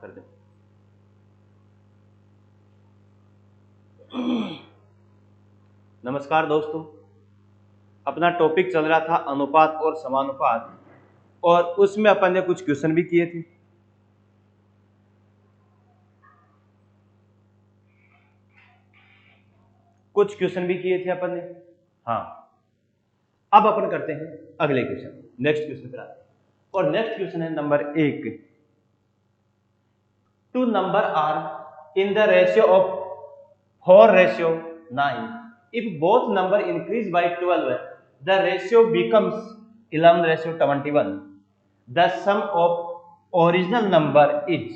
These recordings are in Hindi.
कर दे। नमस्कार दोस्तों, अपना टॉपिक चल रहा था अनुपात और समानुपात, और उसमें अपन ने कुछ क्वेश्चन भी किए थे। अपन ने। हाँ, अब अपन करते हैं अगले क्वेश्चन, नेक्स्ट क्वेश्चन पर आते हैं। और नेक्स्ट क्वेश्चन है number 1। Two number are in the ratio of 4:9। If both number increase by 12, the ratio becomes 11:21. The sum of original number is।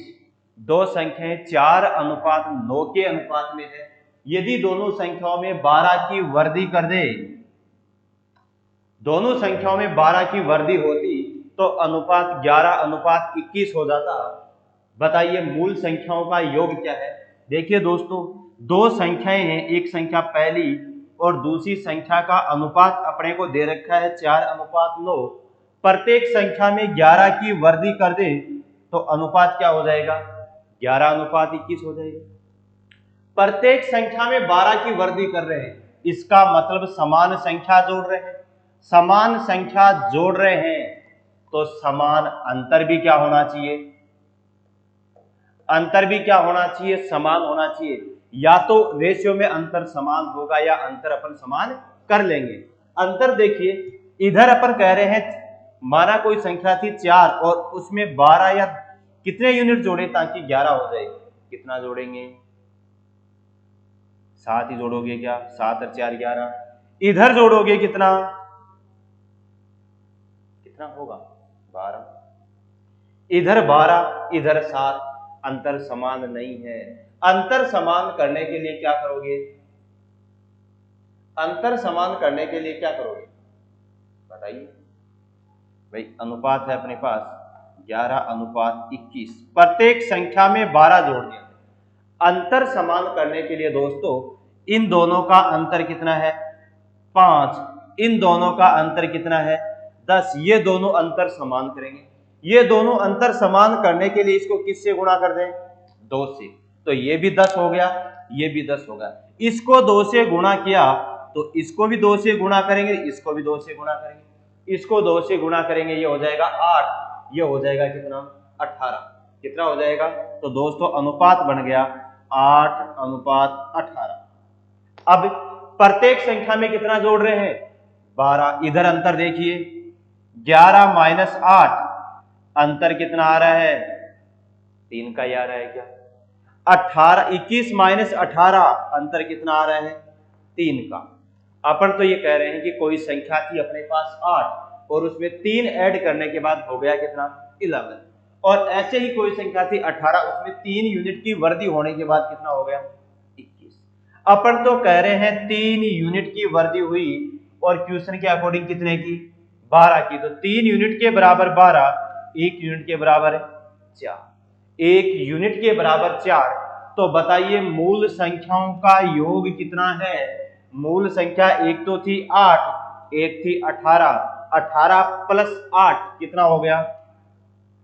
दो संख्याएं 4:9 के अनुपात में है। यदि दोनों संख्याओं में 12 की वृद्धि कर दे, दोनों संख्याओं में 12 की वृद्धि होती तो अनुपात 11:21 हो जाता। बताइए मूल संख्याओं का योग क्या है। देखिए दोस्तों, दो संख्याएं हैं, एक संख्या पहली और दूसरी संख्या का अनुपात अपने को दे रखा है 4:9। प्रत्येक संख्या में 11 की वृद्धि कर दे तो अनुपात क्या हो जाएगा, 11:21 हो जाएगा। प्रत्येक संख्या में 12 की वृद्धि कर रहे हैं, इसका मतलब समान संख्या जोड़ रहे हैं। समान संख्या जोड़ रहे हैं तो समान अंतर भी क्या होना चाहिए, अंतर भी क्या होना चाहिए, समान होना चाहिए। या तो रेशियो में अंतर समान होगा या अंतर अपन समान कर लेंगे। अंतर देखिए, इधर अपन कह रहे हैं माना कोई संख्या थी 4 और उसमें 12 या कितने यूनिट जोड़े ताकि 11 हो जाए। कितना जोड़ेंगे, 7 ही जोड़ोगे क्या, 7 और 4 11। इधर जोड़ोगे कितना, कितना होगा 12। इधर 12 इधर 7, अंतर समान नहीं है। अंतर समान करने के लिए क्या करोगे, अंतर समान करने के लिए क्या करोगे बताइए भाई। अनुपात है अपने पास 11:21, प्रत्येक संख्या में 12 जोड़ दिया। अंतर समान करने के लिए दोस्तों इन दोनों का अंतर कितना है 5, इन दोनों का अंतर कितना है 10। ये दोनों अंतर समान करेंगे। ये दोनों अंतर समान करने के लिए इसको किससे गुणा कर दें, 2 से। तो ये भी 10 हो गया, ये भी 10 होगा। इसको 2 से गुणा किया तो इसको भी 2 से गुणा करेंगे, इसको भी 2 से गुणा करेंगे, इसको 2 से गुणा करेंगे, ये हो जाएगा 8, ये हो जाएगा कितना 18। कितना हो जाएगा, तो दोस्तों अनुपात बन गया 8:18। अब प्रत्येक संख्या में कितना जोड़ रहे हैं 12। इधर अंतर देखिए 11 - 8, अंतर कितना आ रहा है 3 का ही आ रहा है क्या। 18 21 - 18, अंतर कितना आ रहा है 3 का। अपन तो ये कह रहे हैं कि कोई संख्या थी अपने पास 8 और उसमें 3 ऐड करने के बाद हो गया कितना 11। और ऐसे ही कोई संख्या थी 18, उसमें 3 यूनिट की वृद्धि होने के बाद कितना हो गया 21। अपन तो कह रहे हैं 3 यूनिट की वृद्धि हुई और क्वेश्चन के अकॉर्डिंग कितने की 12 की। तो 3 यूनिट के बराबर 12, 1 यूनिट के बराबर 4, 1 यूनिट के बराबर 4। तो बताइए मूल संख्याओं का योग कितना है। मूल संख्या एक तो थी 8, एक थी 18, 18 + 8 कितना हो गया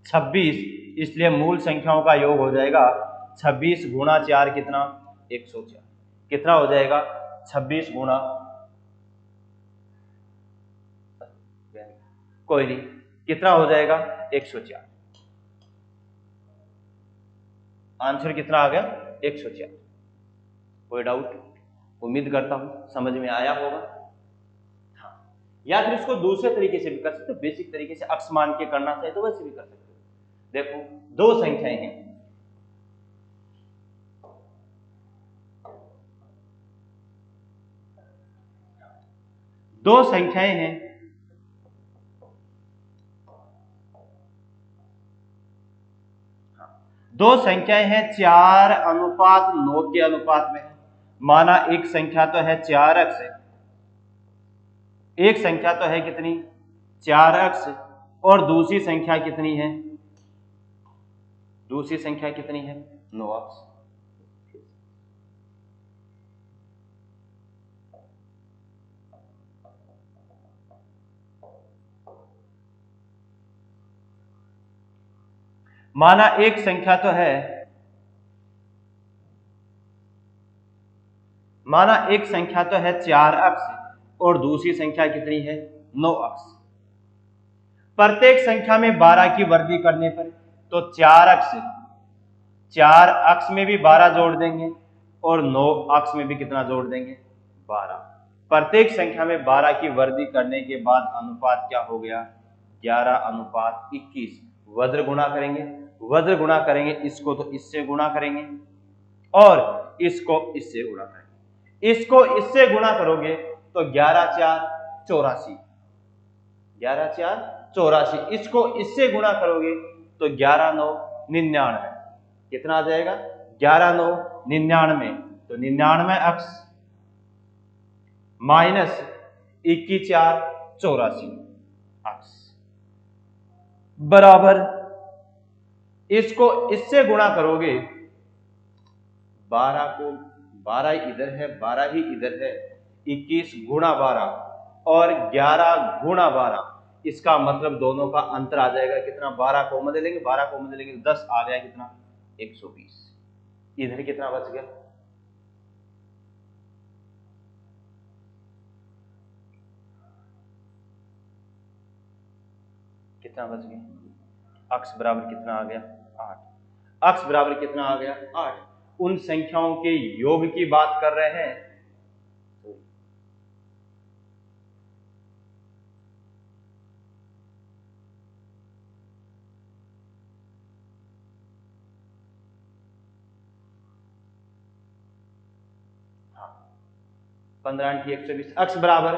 26। इसलिए मूल संख्याओं का योग हो जाएगा 26 × 4 कितना 104। कितना हो जाएगा 26 गुणा, कोई नहीं, कितना हो जाएगा 104। आंसर कितना आ गया 104। कोई डाउट, उम्मीद करता हूं समझ में आया होगा। हाँ, या फिर इसको दूसरे तरीके से भी कर सकते हो, बेसिक तरीके से अक्स मान के करना चाहे तो वैसे भी कर सकते हो। देखो दो संख्याएं हैं, दो संख्याएं हैं, दो संख्याएं हैं 4:9 के अनुपात में है। माना एक संख्या तो है 4 अक्स, एक संख्या तो है कितनी 4 अक्स, और दूसरी संख्या कितनी है, दूसरी संख्या कितनी है 9 अक्स। माना एक संख्या तो है, माना एक संख्या तो है 4 अक्ष और दूसरी संख्या कितनी है 9 अक्ष। प्रत्येक संख्या में 12 की वृद्धि करने पर तो 4 अक्ष में भी 12 जोड़ देंगे और 9 अक्ष में भी कितना जोड़ देंगे 12। प्रत्येक संख्या में 12 की वृद्धि करने के बाद अनुपात क्या हो गया 11:21। वज्र गुणा करेंगे, इसको तो इससे गुणा करेंगे और इसको इससे गुणा करेंगे। इसको इससे गुणा करोगे तो 11×4 = 84। इसको इससे गुणा करोगे तो 11×9 = 99। कितना आ जाएगा 11×9 = 99। तो 99 अक्ष माइनस 21×4 = 84 बराबर, इसको इससे गुणा करोगे 12 को 12 इधर है 12 ही इधर है 21 × 12 और 11 × 12। इसका मतलब दोनों का अंतर आ जाएगा कितना 12 को मध्य लेंगे 10 आ गया कितना 120। इधर कितना बच गया अक्ष बराबर कितना आ गया 8। अक्ष बराबर कितना आ गया 8। उन संख्याओं के योग की बात कर रहे हैं। हाँ 15×120 अक्ष बराबर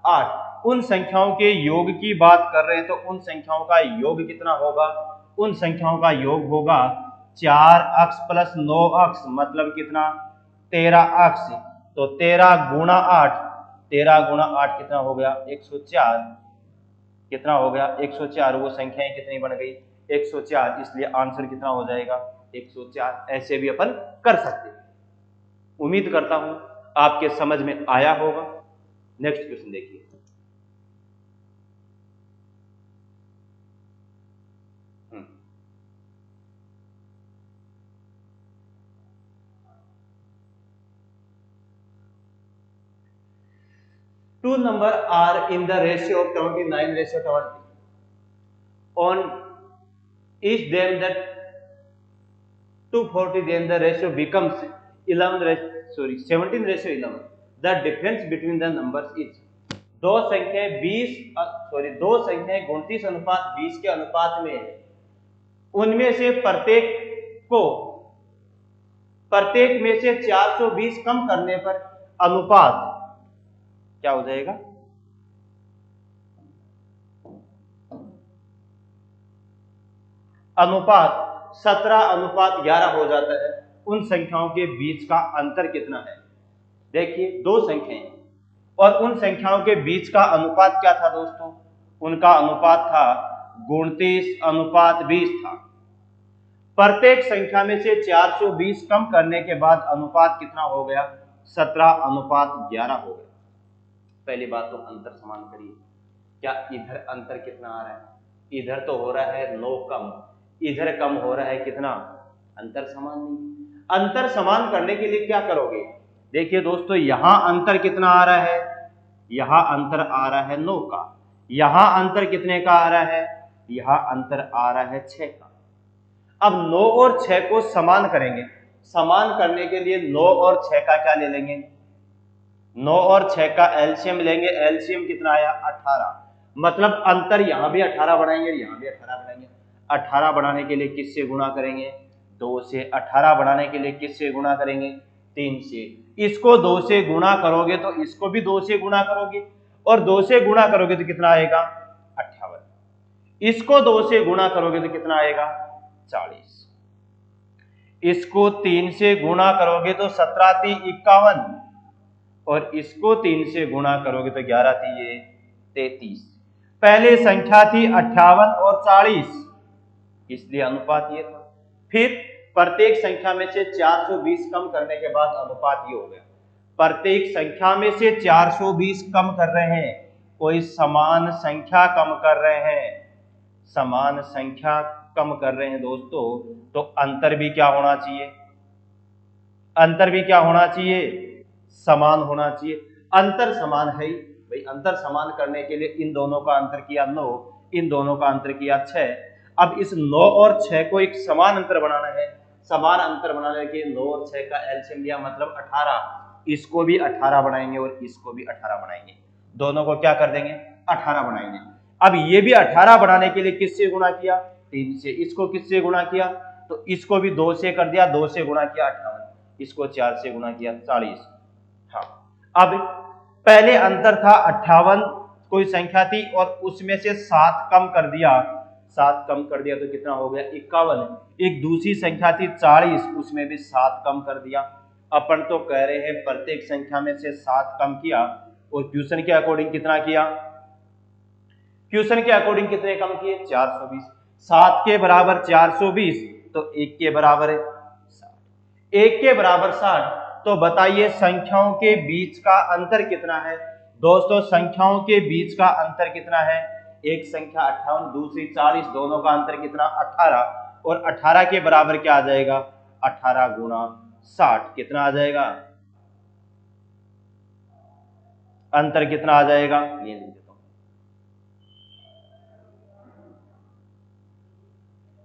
8। उन संख्याओं के योग की बात कर रहे हैं तो उन संख्याओं का योग कितना होगा, उन संख्याओं का योग होगा 4 अक्ष प्लस 9 अक्ष मतलब कितना 13 अक्ष। तो 13 × 8 कितना हो गया 104। कितना हो गया 104। वो संख्याएं कितनी बन गई 104, इसलिए आंसर कितना हो जाएगा 104। ऐसे भी अपन कर सकते हैं। उम्मीद करता हूं आपके समझ में आया होगा। नेक्स्ट क्वेश्चन देखिए। Two numbers are in the ratio of 29:20. On each them that 240, then the ratio becomes 17:11. The difference between the numbers is दो संख्याएं 29:20 के अनुपात में है। उनमें से प्रत्येक में से 420 कम करने पर अनुपात क्या हो जाएगा अनुपात 17:11 हो जाता है। उन संख्याओं के बीच का अंतर कितना है। देखिए दो संख्याएं और उन संख्याओं के बीच का अनुपात क्या था दोस्तों, उनका अनुपात था 29:20 था। प्रत्येक संख्या में से 420 कम करने के बाद अनुपात कितना हो गया 17:11 हो गया। पहली बात तो अंतर समान करिए। क्या इधर अंतर कितना आ रहा है, इधर तो हो रहा है 9 कम, इधर कम हो रहा है कितना, अंतर समान नहीं। अंतर समान करने के लिए क्या करोगे, देखिए दोस्तों यहां अंतर कितना आ रहा है, यहां अंतर आ रहा है 9 का, यहां अंतर कितने का आ रहा है, यहां अंतर आ रहा है 6 का। अब 9 और 6 को समान करेंगे, समान करने के लिए 9 और 6 का क्या ले लेंगे, 9 और 6 का एलसीएम लेंगे। एलसीएम कितना आया 18, मतलब अंतर यहां भी 18 बढ़ाएंगे, यहां भी 18 बढ़ाएंगे। 18 बढ़ाने के लिए किससे गुणा करेंगे, 2 से। 18 बढ़ाने के लिए किससे गुणा करेंगे, 3 से। इसको 2 से गुणा करोगे तो इसको भी 2 से गुणा करोगे, और 2 से गुणा करोगे तो कितना आएगा 58। इसको 2 से गुणा करोगे तो कितना आएगा 40। इसको 3 से गुणा करोगे तो 17 3 51, और इसको 3 से गुणा करोगे तो 11 3 33। पहले संख्या थी 58 और 40, इसलिए अनुपात ये था। फिर प्रत्येक संख्या में से 420 कम करने के बाद अनुपात ये हो गया। प्रत्येक संख्या में से 420 कम कर रहे हैं, कोई समान संख्या कम कर रहे हैं, समान संख्या कम कर रहे हैं दोस्तों, तो अंतर भी क्या होना चाहिए, अंतर भी क्या होना चाहिए, समान होना चाहिए। अंतर समान है ही भाई, अंतर समान करने के लिए इन दोनों का अंतर किया 9, इन दोनों का अंतर किया 6। अब इस 9 और 6 को एक समान अंतर बनाना है। समान अंतर बनाने के 9 और 6 का एलसीएम लिया मतलब 18, इसको भी 18 बनाएंगे और इसको भी 18 बनाएंगे, दोनों को क्या कर देंगे 18 बनाएंगे। अब ये भी 18 बनाने के लिए किससे गुणा किया, 3 से। इसको किससे गुणा किया, तो इसको भी 2 से कर दिया, 2 से गुणा किया 58, इसको 4 से गुणा किया 40। हाँ, अब पहले अंतर था 58 कोई संख्या थी और उसमें से 7 कम कर दिया, 7 कम कर दिया तो कितना हो गया 51। एक दूसरी संख्या थी 40, उसमें भी 7 कम कर दिया। अपन तो कह रहे हैं प्रत्येक संख्या में से 7 कम किया और क्वेश्चन के अकॉर्डिंग कितना किया, क्वेश्चन के अकॉर्डिंग कितने कम किए 420। 7 के बराबर 420 तो 1 के बराबर है 60, 1 के बराबर 60। तो बताइए संख्याओं के बीच का अंतर कितना है दोस्तों, संख्याओं के बीच का अंतर कितना है, एक संख्या 58 दूसरी 40, दोनों का अंतर कितना 18, और 18 के बराबर क्या आ जाएगा 18 गुणा 60, कितना आ जाएगा, अंतर कितना आ जाएगा, ये लिख देता हूं।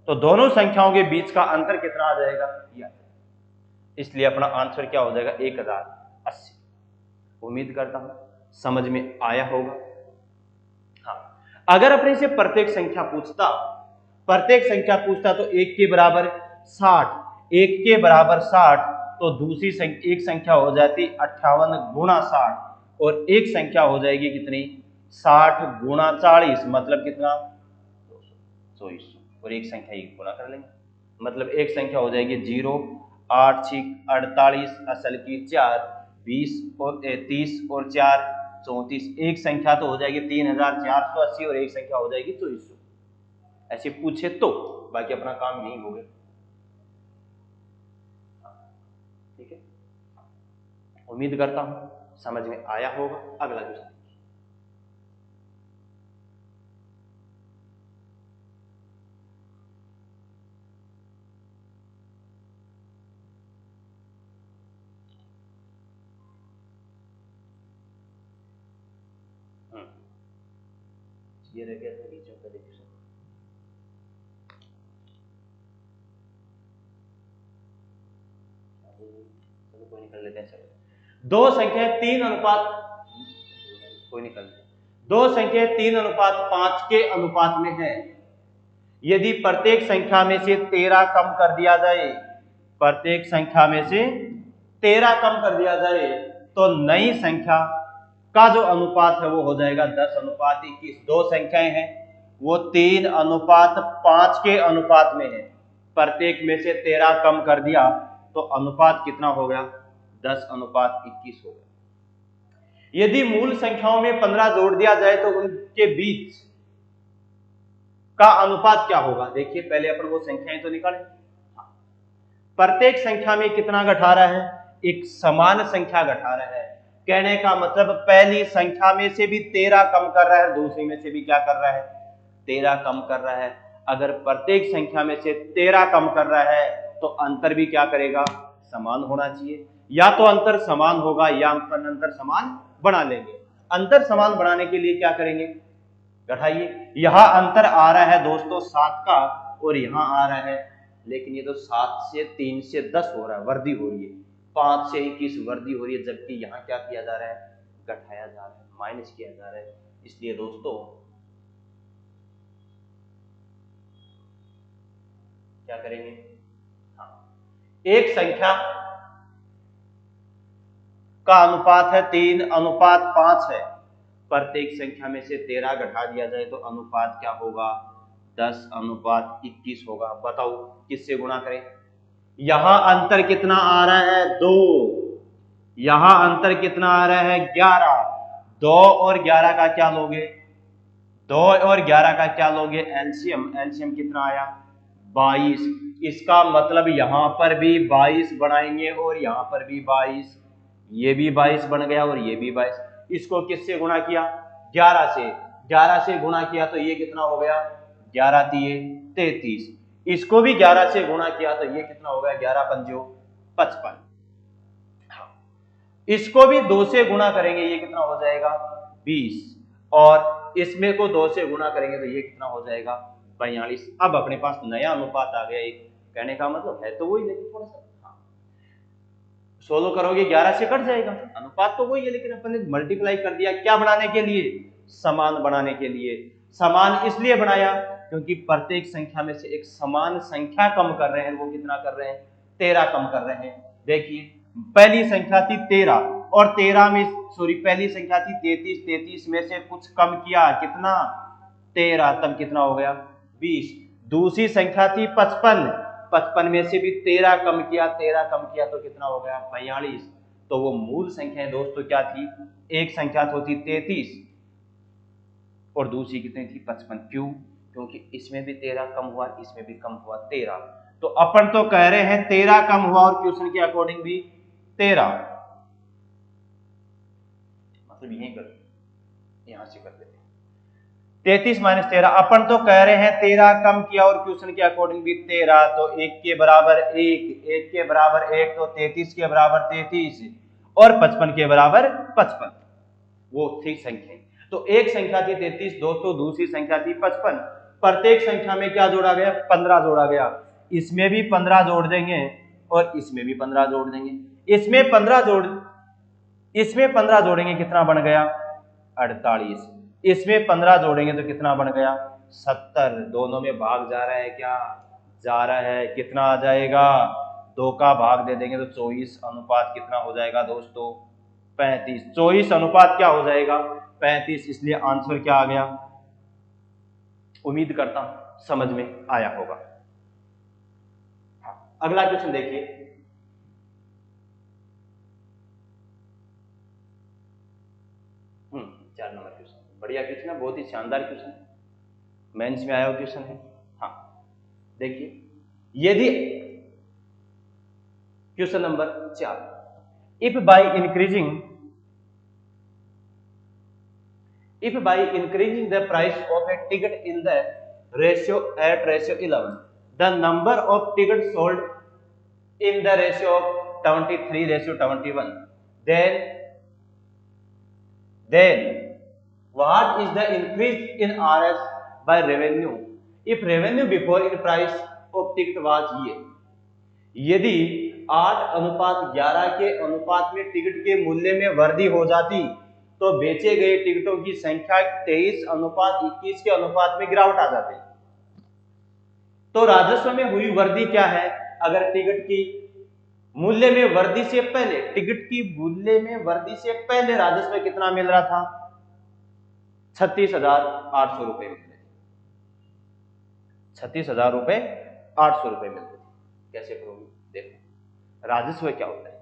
तो दोनों संख्याओं के बीच का अंतर कितना आ जाएगा, इसलिए अपना आंसर क्या हो जाएगा 1080। उम्मीद करता हूं समझ में आया होगा। हाँ, अगर अपने से प्रत्येक संख्या पूछता, प्रत्येक संख्या पूछता तो 1 के बराबर 60, 1 के बराबर 60 तो दूसरी एक संख्या हो जाती 58 गुणा 60 और एक संख्या हो जाएगी कितनी 60 गुणा 40 मतलब कितना 200, और एक संख्या ही गुणा कर लेंगे मतलब एक संख्या हो जाएगी 0, 8 6 48 असल की 4, 20 और 30 और 4 34, एक संख्या तो हो जाएगी 3480 और एक संख्या हो जाएगी 2400। ऐसे पूछे तो बाकी अपना काम यही हो गया। ठीक है, उम्मीद करता हूं समझ में आया होगा। अगला क्वेश्चन ये रह गया था बीच में, चलो कोई निकल लेते हैं। चलो दो संख्याएं 3 अनुपात, कोई निकल लेते, दो संख्याएं 3 अनुपात 5 के अनुपात में है। यदि प्रत्येक संख्या में से 13 कम कर दिया जाए, प्रत्येक संख्या में से 13 कम कर दिया जाए तो नई संख्या का जो अनुपात है वो हो जाएगा 10 अनुपात 21। दो संख्याएं हैं वो 3 अनुपात 5 के अनुपात में है, प्रत्येक में से 13 कम कर दिया तो अनुपात कितना हो गया 10 अनुपात 21 हो गया। यदि मूल संख्याओं में 15 जोड़ दिया जाए तो उनके बीच का अनुपात क्या होगा, देखिए पहले अपन वो संख्याएं तो निकालें। प्रत्येक संख्या में कितना घटा रहा है, एक समान संख्या घटा रहा है। कहने का मतलब पहली संख्या में से भी 13 कम कर रहा है, दूसरी में से भी क्या कर रहा है 13 कम कर रहा है। अगर प्रत्येक संख्या में से 13 कम कर रहा है तो अंतर भी क्या करेगा समान होना चाहिए। या तो अंतर समान होगा या अपन अंतर समान बना लेंगे। अंतर समान बनाने के लिए क्या करेंगे, घटाइए। यहां अंतर आ रहा है दोस्तों 7 का और यहां आ रहा है, लेकिन ये तो 7 से 3 से 10 हो रहा है, वर्दी हो रही है, 5 से 21 वर्दी हो रही है, जबकि यहां क्या किया जा रहा है घटाया जा रहा है, माइनस किया जा रहा है। इसलिए दोस्तों क्या करेंगे, एक संख्या का अनुपात है 3 अनुपात 5 है, प्रत्येक संख्या में से 13 घटा दिया जाए तो अनुपात क्या होगा 10 अनुपात 21 होगा। बताओ किससे गुणा करें, यहां अंतर कितना आ रहा है 2, यहां अंतर कितना आ रहा है 11, 2 और 11 का क्या लोगे, 2 और 11 का क्या लोगे एलसीएम, एलसीएम कितना आया 22। इसका मतलब यहां पर भी 22 बनाएंगे और यहां पर भी 22, ये भी 22 बन गया और ये भी 22। इसको किससे गुणा किया 11 से, 11 से गुणा किया तो ये कितना हो गया 11 3 33। इसको भी 11 से गुणा किया तो ये कितना हो गया, 11 पंजो 55। इसको भी 2 से गुणा करेंगे, ये कितना हो जाएगा 20, और इसमें को 2 से गुणा करेंगे तो ये कितना हो जाएगा 42। अब अपने पास नया अनुपात आ गया एक, कहने का मतलब है तो वही, लेकिन थोड़ा सा 16 करोगे 11 से कट जाएगा, अनुपात तो वही है, लेकिन अपन ने मल्टीप्लाई कर दिया। क्या बनाने के लिए, समान बनाने के लिए। समान इसलिए बनाया क्योंकि प्रत्येक संख्या में से एक समान संख्या कम कर रहे हैं, वो कितना कर रहे हैं 13 कम कर रहे हैं। देखिए पहली संख्या थी 13 और 13 में पहली संख्या थी 33, 33 में से कुछ कम किया कितना 13, तब कितना हो गया 20। दूसरी संख्या थी 55, 55 में से भी 13 कम किया, 13 कम किया तो कितना हो गया 42। तो वो मूल संख्याएं दोस्तों क्या थी, एक संख्या तो थी 33 और दूसरी कितनी थी 55। क्यों, क्योंकि इसमें भी 13 कम हुआ, इसमें भी कम हुआ 13। तो अपन तो कह रहे हैं 13 कम हुआ और क्वेश्चन के अकॉर्डिंग भी 13, मतलब यहीं कर, यहां से कर देते 33 माइनस 13। अपन तो कह रहे हैं 13 कम किया और क्वेश्चन के अकॉर्डिंग भी 13, तो 1 के बराबर 1, 1 के बराबर 1, तो 33 के बराबर 33 और 55 के बराबर 55, वो थी संख्या। तो एक संख्या थी 33 दोस्तों, दूसरी संख्या थी 55। प्रत्येक संख्या में क्या जोड़ा गया, 15 जोड़ा गया। इसमें भी 15 जोड़ देंगे और इसमें भी 15 जोड़ देंगे। इसमें 15 जोड़ेंगे कितना बन गया 48, इसमें 15 जोड़ेंगे तो कितना बन गया 70। दोनों में भाग जा रहा है, क्या जा रहा है, कितना आ जाएगा 2 का भाग दे देंगे तो 24 अनुपात कितना हो जाएगा दोस्तों 35। 24 अनुपात क्या हो जाएगा 35, इसलिए आंसर क्या आ गया। उम्मीद करता हूं समझ में आया होगा। अगला क्वेश्चन देखिए, चार नंबर क्वेश्चन, बढ़िया क्वेश्चन है, बहुत ही शानदार क्वेश्चन है, मेंस में आया हुआ क्वेश्चन है। हाँ देखिए, यदि question number 4, if bye increasing the price of a ticket in the ratio 11, the number of tickets sold in the ratio of 23:21, then what is the increase in RS by revenue if revenue before in price of ticket was ये। यदि 8:11 के अनुपात में टिकट के मूल्य में वृद्धि हो जाती तो बेचे गए टिकटों की संख्या 23:21 के अनुपात में गिरावट आ जाती। तो राजस्व में हुई वृद्धि क्या है, अगर टिकट की मूल्य में वृद्धि से पहले, टिकट की मूल्य में वृद्धि से पहले राजस्व कितना मिल रहा था 36,800 रुपए मिल रहे थे, 36,800 रुपए मिलते थे। कैसे करोगे, देखो राजस्व क्या होता है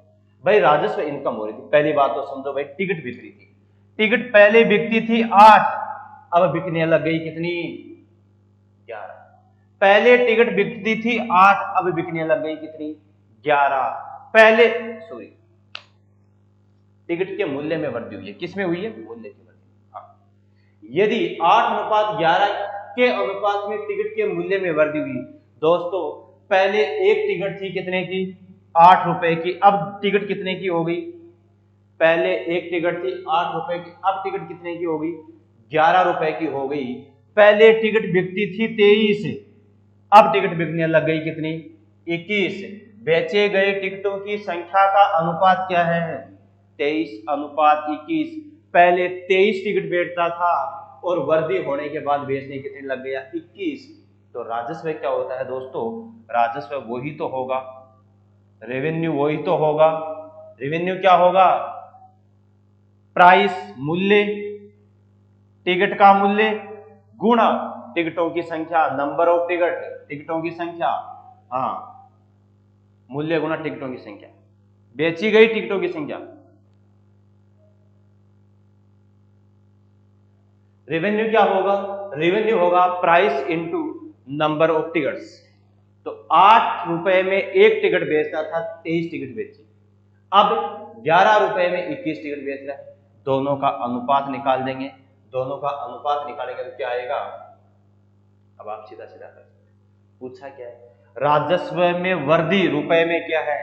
भाई, राजस्व इनकम हो रही थी। पहली बात तो समझो भाई, टिकट बिक रही थी, टिकट पहले बिकती थी 8, अब बिकने लग गई कितनी 11। पहले टिकट बिकती थी 8, अब बिकने लग गई कितनी 11। पहले टिकट के मूल्य में वृद्धि हुई है, किसमें हुई है, मूल्य की वृद्धि। हाँ, यदि 8:11 के अनुपात में टिकट के मूल्य में वृद्धि हुई दोस्तों, पहले एक टिकट थी कितने की 8 रुपए की, अब टिकट कितने की हो गई, पहले एक टिकट थी 8 रुपए की, अब टिकट कितने की हो गई 11 रुपए की हो गई। पहले टिकट बिकती थी 23, अब टिकट बिकने लग गई कितनी 21। बेचे गए टिकटों की संख्या का अनुपात क्या है 23:21। पहले 23 टिकट बेचता था और वृद्धि होने के बाद बेचने कितने लग गया 21। तो राजस्व क्या होता है दोस्तों, राजस्व वही तो होगा, रेवेन्यू वही तो होगा। रेवेन्यू क्या होगा, प्राइस मूल्य, टिकट का मूल्य गुणा टिकटों की संख्या, नंबर ऑफ टिकट, टिकटों की संख्या, हाँ मूल्य गुणा टिकटों की संख्या, बेची गई टिकटों की संख्या। रेवेन्यू क्या होगा, रेवेन्यू होगा price into number of tickets. तो 8 रुपए में एक टिकट बेचता था, 23 टिकट बेची, अब 11 रुपए में 21 टिकट बेच रहा है। दोनों का अनुपात निकाल देंगे, दोनों का अनुपात निकालेंगे तो क्या आएगा, अब आप सीधा सीधा कर सकते पूछा क्या है, राजस्व में वृद्धि रुपए में क्या है,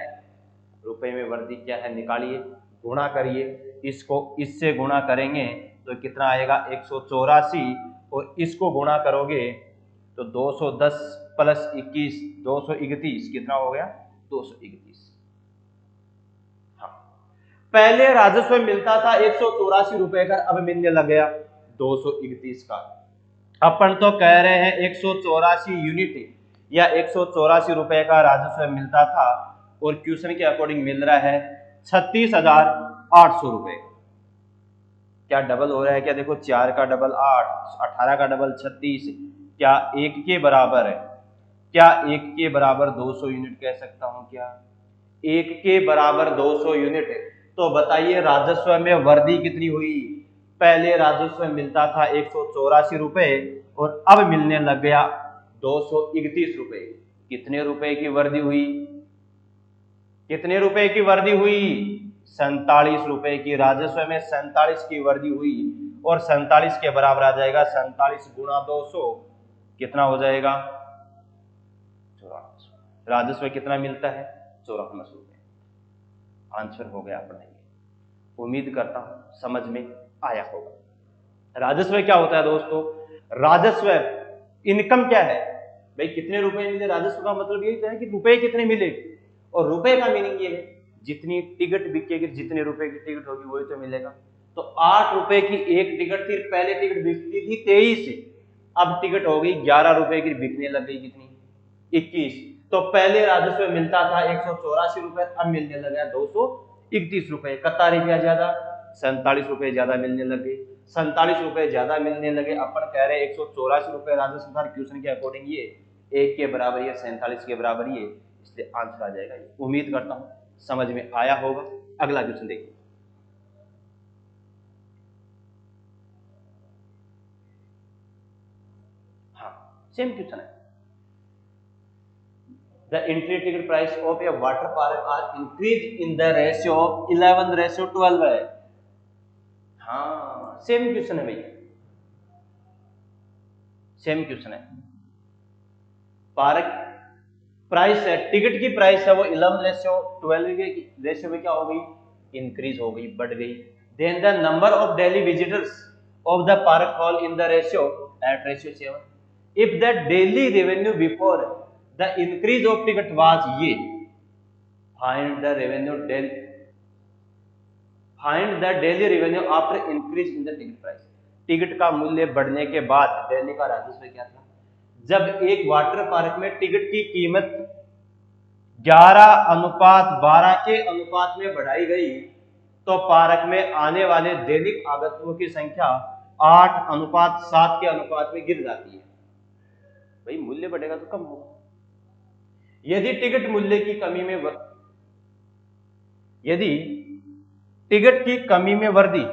रुपए में वृद्धि क्या है, निकालिए, गुणा करिए, इसको इससे गुणा करेंगे तो कितना आएगा 184, और इसको गुणा करोगे तो 210 प्लस 21 231 कितना हो गया 231। हाँ, पहले राजस्व मिलता था 184 रुपए का, अब मिलने लग गया 231 का। अपन तो कह रहे हैं 184 यूनिट या 184 रुपए का राजस्व मिलता था, और क्वेश्चन के अकॉर्डिंग मिल रहा है 36,800 रुपए। क्या डबल हो रहा है क्या, देखो 4 का डबल 8, 18 का डबल 36, क्या 1 के बराबर है, क्या 1 के बराबर 200 यूनिट कह सकता हूं क्या, 1 के बराबर 200 यूनिट। तो बताइए राजस्व में वृद्धि कितनी हुई, पहले राजस्व मिलता था 184 रुपए और अब मिलने लग गया 231 रुपए। कितने रुपए की वृद्धि हुई, कितने रुपए की वृद्धि हुई, 47 रुपए की। राजस्व में 47 की वृद्धि हुई, और 47 के बराबर आ जाएगा 47 गुणा 200, कितना हो जाएगा 54। राजस्व कितना मिलता है 54 रुपए। आंसर हो गया अपना ये। उम्मीद करता हूं समझ में आया होगा। राजस्व क्या होता है दोस्तों, राजस्व इनकम क्या है, भाई कितने रुपए मिले, राजस्व का मतलब यही तो है कि रुपए कितने मिले, और रुपए का मीनिंग ये है जितनी टिकट बिकेगी, जितने रुपए की टिकट होगी वही तो मिलेगा। तो 8 रुपए की एक टिकट थी, पहले टिकट बिकती थी 23, अब टिकट हो गई 11 रुपए की, बिकने लग गई कितनी 21। तो पहले राजस्व मिलता था 184 रुपए, अब मिलने लगा 231 रुपए। कितना रुपया ज्यादा, 47 रुपए ज्यादा मिलने लगे, 47 रुपए ज्यादा मिलने लगे। अपन कह रहे हैं 184 रुपए राजस्व था, क्वेश्चन के अकॉर्डिंग ये 1 के बराबर ये 47 के बराबर ये, इसलिए आंसर आ जाएगा ये। उम्मीद करता हूं समझ में आया होगा। अगला क्वेश्चन देखिए, हाँ सेम क्वेश्चन है। The entry ticket price of a water park are increased in the ratio of 11:12 है। हाँ सेम क्वेश्चन है भैया, सेम क्वेश्चन है। पार्क प्राइस है, टिकट की प्राइस है वो 11:12 के रेशियो में क्या हो गई, इंक्रीज हो गई, बढ़ गई। Then the number of daily visitors of the park hall in the ratio at ratio 7। If the daily revenue before the increase of ticket was ये, find the revenue daily, find the daily revenue after increase in the ticket price. Ticket का मूल्य बढ़ने के बाद डेली का राजस्व क्या था। जब एक वाटर पार्क में टिकट की कीमत 11:12 के अनुपात में बढ़ाई गई, तो पार्क में आने वाले दैनिक आगंतुकों की संख्या 8:7 के अनुपात में गिर जाती है। भाई मूल्य बढ़ेगा तो कम होगा। यदि टिकट मूल्य की कमी में यदि टिकट की कमी में वृद्धि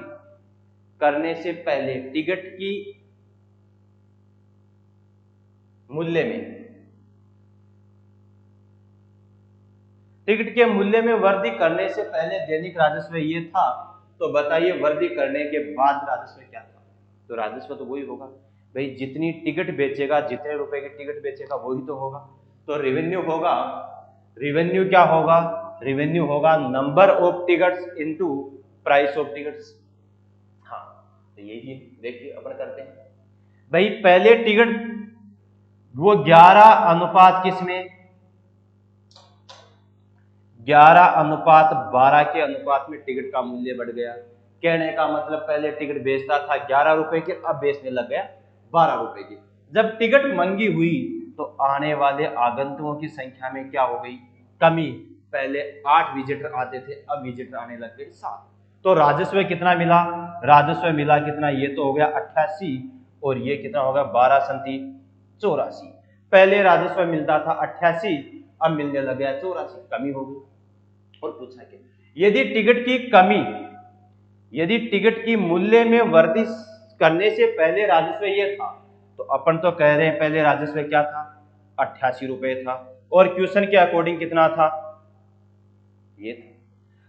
करने से पहले टिकट की मूल्य में, टिकट के मूल्य में वृद्धि करने से पहले दैनिक राजस्व ये था, तो बताइए वृद्धि करने के बाद राजस्व क्या था। तो राजस्व तो वही होगा भाई, जितनी टिकट बेचेगा, जितने रुपए की टिकट बेचेगा वही तो होगा। तो रेवेन्यू होगा, रेवेन्यू क्या होगा, रेवेन्यू होगा number of tickets into price of tickets. हाँ तो यही देखिए अपन करते हैं भाई, पहले टिकट वो 11 किस में, 11:12 के अनुपात में टिकट का मूल्य बढ़ गया। कहने का मतलब पहले टिकट बेचता था 11 रुपए के, अब बेचने लग गया 12 रुपए की। जब टिकट महंगी हुई तो आने वाले आगंतुकों की संख्या में क्या हो गई, कमी। पहले 8 विजिटर आते थे, अब विजिटर आने लग गए 7। तो राजस्व कितना मिला, राजस्व मिला कितना, ये तो हो गया 88, और ये कितना होगा 12×7=84। पहले राजस्व मिलता था 88, अब मिलने लग गया 84, कमी हो गई। और पूछा कि यदि टिकट की कमी, यदि टिकट की मूल्य में वृद्धि करने से पहले राजस्व ये था, तो अपन तो कह रहे हैं पहले राजस्व क्या था 88 रुपए था, और क्वेश्चन के अकॉर्डिंग कितना था ये था।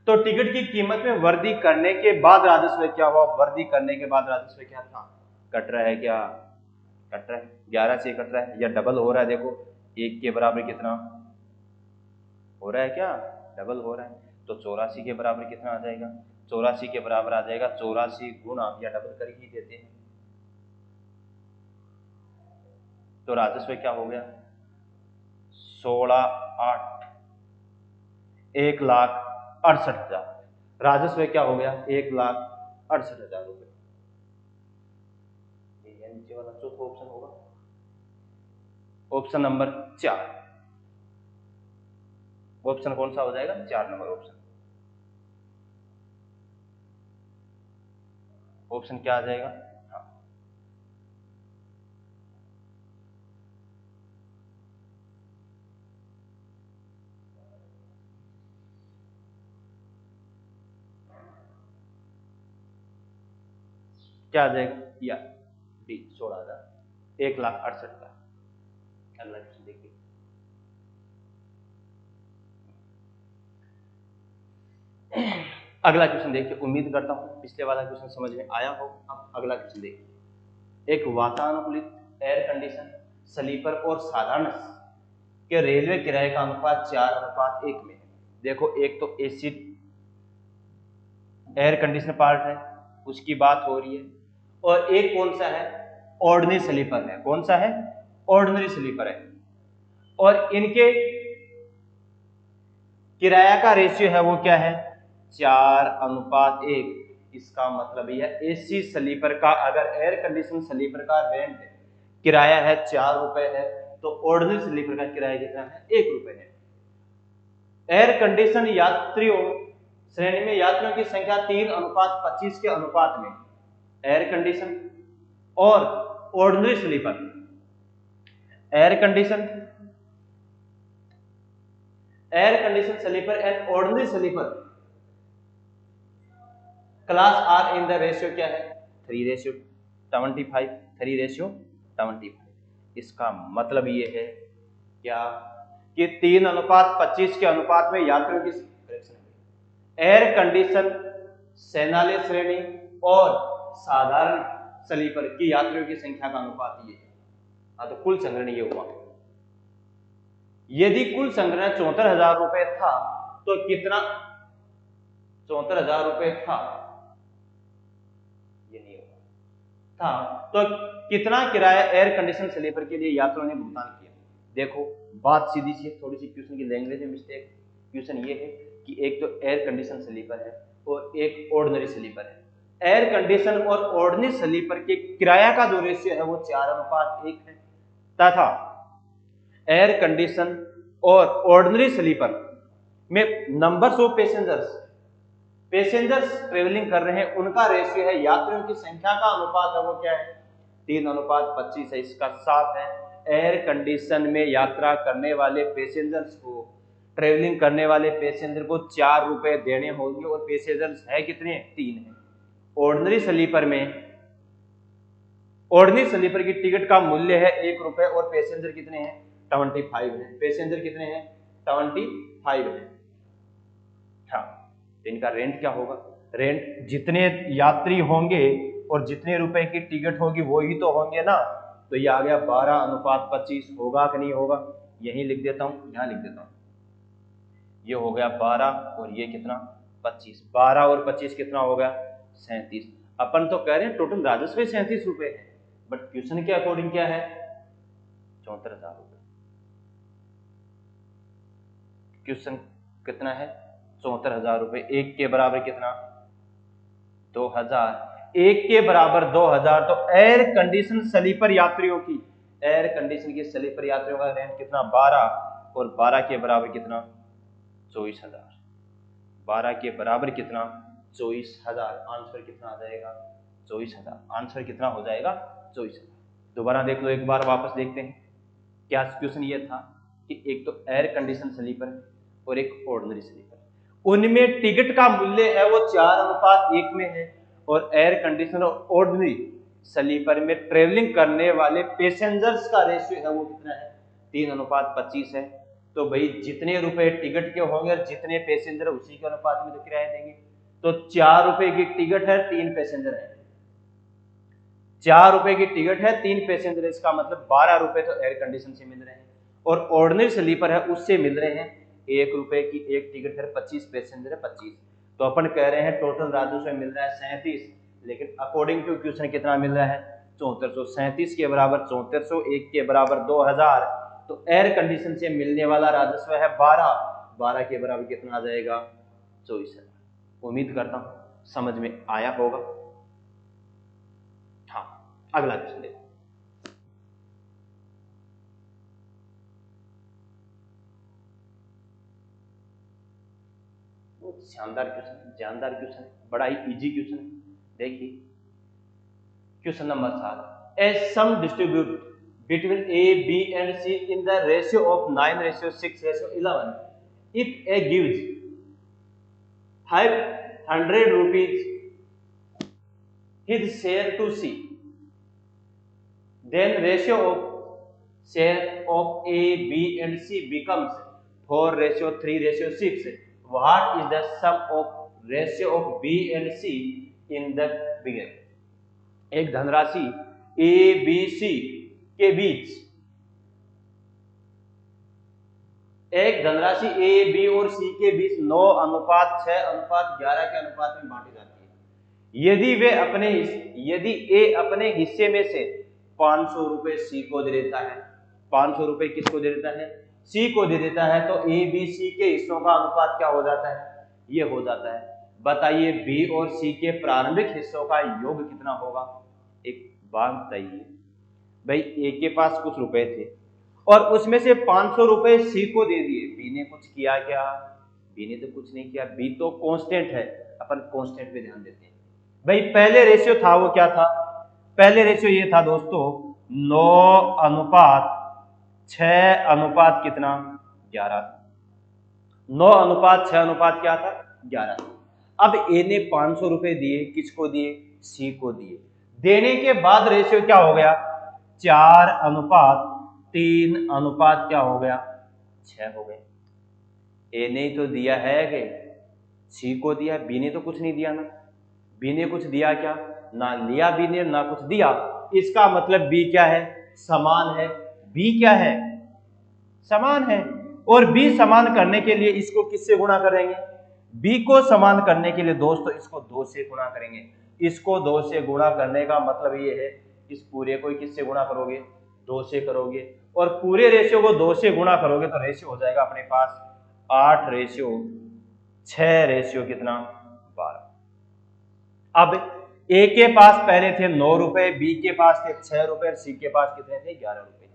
तो टिकट की कीमत में वृद्धि करने के बाद राजस्व क्या हुआ, वृद्धि करने के बाद राजस्व क्या था, कट रहा है क्या, कट रहा है 11 से कट रहा है या डबल हो रहा है। देखो 1 के बराबर कितना हो रहा है, क्या डबल हो रहा है, तो 84 के बराबर कितना आ जाएगा, 84 के बराबर आ जाएगा 84 गुना, या डबल कर ही देते हैं, तो राजस्व क्या हो गया 16,8 1,68,000। राजस्व क्या हो गया 1,68,000 रुपए। ये नीचे वाला चौथा ऑप्शन होगा, ऑप्शन नंबर 4। ऑप्शन कौन सा हो जाएगा, 4 नंबर ऑप्शन। ऑप्शन क्या आ जाएगा, हाँ क्या आ जाएगा, या डी 16,000 1,68,000। अगला क्वेश्चन देखिए, अगला क्वेश्चन देखिए, उम्मीद करता हूं पिछले वाला क्वेश्चन समझ में आया हो। अब अगला क्वेश्चन देखिए, एक वातानुकूलित एयर कंडीशन स्लीपर और साधारण के रेलवे किराए का अनुपात 4:1 में है। देखो एक तो एसी एयर कंडीशन पार्ट है, उसकी बात हो रही है, और एक कौन सा है, ऑर्डिनरी स्लीपर है। कौन सा है, ऑर्डिनरी स्लीपर है, और इनके किराया का रेशियो है वो क्या है 4:1। इसका मतलब यह एसी स्लीपर का, अगर एयर कंडीशन स्लीपर का रेंट किराया है 4 रुपए है, तो ऑर्डिनरी स्लीपर का किराया कितना है 1 रुपए है। एयर कंडीशन यात्रियों श्रेणी में यात्रियों की संख्या 3:25 के अनुपात में, एयर कंडीशन और ordinary sleeper, air condition sleeper and ordinary sleeper class are in the ratio क्या है 3:75, 3:75। इसका मतलब ये है क्या कि 3:25 के अनुपात में यात्रियों की एयर कंडीशन सेनाले श्रेणी और साधारण स्लीपर की यात्रियों की संख्या का अनुपात ये है। हाँ, तो कुल संग्रहण ये हुआ। यदि कुल संग्रहण 74,000 रुपए था तो कितना, 74,000 रुपए था, ये नहीं होगा था, तो कितना किराया एयर कंडीशन स्लीपर के लिए यात्रियों ने भुगतान किया। देखो बात सीधी सी है, थोड़ी सी क्वेश्चन की लैंग्वेज में मिस्टेक। क्वेश्चन ये है कि एक तो एयर कंडीशन स्लीपर है और एक ऑर्डिनरी स्लीपर है। एयर कंडीशन और ऑर्डिनरी स्लीपर के किराया का जो रेशियो है वो 4:1 है, तथा एयर कंडीशन और ऑर्डिनरी स्लीपर में नंबर्स ऑफ पैसेंजर्स ट्रेवलिंग कर रहे हैं, उनका रेशियो है, यात्रियों की संख्या का अनुपात है वो क्या है 3:25 है। इसका साफ है, एयर कंडीशन में यात्रा करने वाले पैसेंजर्स को, ट्रेवलिंग करने वाले पैसेंजर को 4 रुपए देने होंगे, और पैसेंजर्स है कितने 3 है। ऑर्डिनरी स्लीपर की टिकट का मूल्य है 1 रुपए, और पैसेंजर कितने हैं 25 है। पैसेंजर कितने हैं 25 है। हाँ, तो इनका रेंट क्या होगा, रेंट जितने यात्री होंगे और जितने रुपए की टिकट होगी वो ही तो होंगे ना, तो ये आ गया 12:25 होगा कि नहीं होगा, यही लिख देता हूं, यहां लिख देता हूं, ये हो गया 12 और ये कितना 25, 12 और 25 कितना हो गया 37। अपन तो कह रहे हैं टोटल राजस्व 37 रुपए है, बट क्वेश्चन के अकॉर्डिंग क्या है 74,000 रुपए। क्वेश्चन कितना है 74,000 रुपए। 1 के बराबर कितना 2,000, 1 के बराबर 2,000, तो एयर कंडीशन स्लीपर यात्रियों की, एयर कंडीशन के स्लीपर यात्रियों का रेंट कितना 12, और 12 के बराबर कितना 24,000, 12 के बराबर कितना 24,000। आंसर कितना आ जाएगा 24,000। आंसर कितना हो जाएगा 24,000। दोबारा देख लो, एक बार वापस देखते हैं। क्या क्वेश्चन ये था कि एक तो एयर कंडीशन स्लीपर और एक ऑर्डिनरी स्लीपर, उनमें टिकट का मूल्य है वो 4:1 में है, और एयर कंडीशन और ऑर्डिनरी स्लीपर में ट्रेवलिंग करने वाले पैसेंजर्स का रेशियो है वो कितना है 3:25 है। तो भाई जितने रुपए टिकट के होंगे और जितने पैसेंजर उसी के अनुपात में तो किराया देंगे। तो 4 रुपए की टिकट है, 3 पैसेंजर है, 4 रुपए की टिकट है, 3 पैसेंजर, इसका मतलब 12 रुपए तो एयर कंडीशन से मिल रहे हैं, और ऑर्डिनरी स्लीपर है उससे मिल रहे हैं 1 रुपए की एक टिकट है, 25 पैसेंजर है 25। तो अपन कह रहे हैं टोटल राजस्व मिल रहा है 37, लेकिन अकॉर्डिंग टू क्वेश्चन कितना मिल रहा है 7400। 37 के बराबर 7400, 1 के बराबर 2000, तो एयर कंडीशन से मिलने वाला राजस्व है 12, 12 के बराबर कितना आ जाएगा 24,000। उम्मीद करता हूं समझ में आया होगा। हाँ, अगला क्वेश्चन देखो। शानदार क्वेश्चन, जानदार क्वेश्चन, बड़ा ही इजी क्वेश्चन है। देखिए question number 7, a sum distribute between A, B and C in the ratio of 9:6:11. If A gives 500 rupees his share to C, then ratio of share of A, B and C becomes 4:3:6. What is the sum of ratio of B and C in the beginning? एक धनराशि A, B, C के बीच, एक धनराशि ए बी और सी के बीच 9:6:11 के अनुपात में बांटी जाती है। यदि ए अपने हिस्से में से 500 रुपए सी को दे देता है, 500 रुपए किसको दे देता है सी को दे देता है, तो ए बी सी के हिस्सों का अनुपात क्या हो जाता है ये हो जाता है। बताइए बी और सी के प्रारंभिक हिस्सों का योग कितना होगा। एक बात बताइए भाई, ए के पास कुछ रुपए थे और उसमें से 500 रुपए सी को दे दिए, बी ने कुछ किया क्या, बी ने तो कुछ नहीं किया, बी तो कांस्टेंट है, अपन कांस्टेंट पे ध्यान देते हैं। भाई पहले रेशियो था वो क्या था, पहले रेशियो ये था दोस्तों 9:6 कितना 11 था, 9:6 क्या था 11 था। अब ए ने 500 रुपए दिए, किसको दिए सी को दिए, देने के बाद रेशियो क्या हो गया 4:3 क्या हो गया 6 हो गए। ए ने तो दिया है कि सी को दिया, बी ने तो कुछ नहीं दिया ना, बी ने कुछ दिया क्या ना लिया बी ने ना कुछ दिया, इसका मतलब बी क्या है समान है, बी क्या है समान है। और बी समान करने के लिए इसको किससे गुणा करेंगे, बी को समान करने के लिए दोस्तों इसको 2 से गुणा करेंगे। इसको 2 से गुणा करने का मतलब ये है इस पूरे को किससे गुणा करोगे 2 से करोगे, और पूरे रेशियो को 2 से गुणा करोगे तो रेशियो हो जाएगा अपने पास 8:6 कितना 12। अब ए के पास पहले थे 9 रुपए, बी के पास थे 6 रुपए और सी के पास कितने थे 11 रुपए।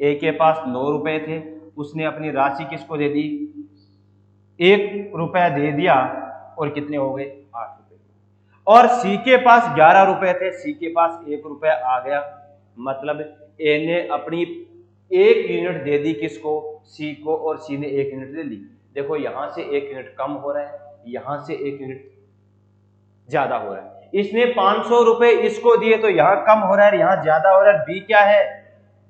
ए के पास 9 रुपए थे, उसने अपनी राशि किसको दे दी 1 रुपया दे दिया और कितने हो गए 8 रुपए। और सी के पास 11 रुपए थे, सी के पास 1 रुपया आ गया, मतलब ए ने अपनी 1 यूनिट दे दी किसको सी को और सी ने 1 यूनिट दे दी। देखो यहां से 1 यूनिट कम हो रहा है, यहां से 1 यूनिट ज्यादा हो रहा है। इसने 500 रुपए इसको दिए तो यहां कम हो रहा है, यहां ज्यादा हो रहा है। बी क्या है,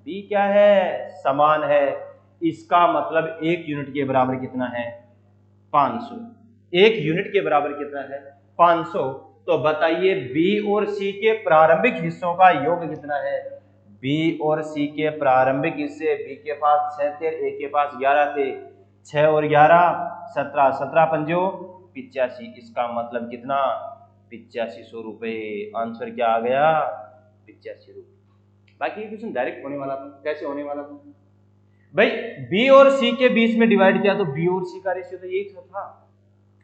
बी क्या है समान है, इसका मतलब 1 यूनिट के बराबर कितना है 500, 1 यूनिट के बराबर कितना है 500। तो बताइए बी और सी के प्रारंभिक हिस्सों का योग कितना है, बी और सी के प्रारंभिक हिस्से, बी के पास 6 थे, ए के पास 11 थे, 6 और 11 17, 17 पंजो 85, इसका मतलब कितना 8500 रुपए। आंसर क्या आ गया 85 रुपए। बाकी ये क्वेश्चन डायरेक्ट होने वाला था, कैसे होने वाला था भाई, बी और सी के बीच में डिवाइड किया तो बी और सी का रेशियो तो यही था,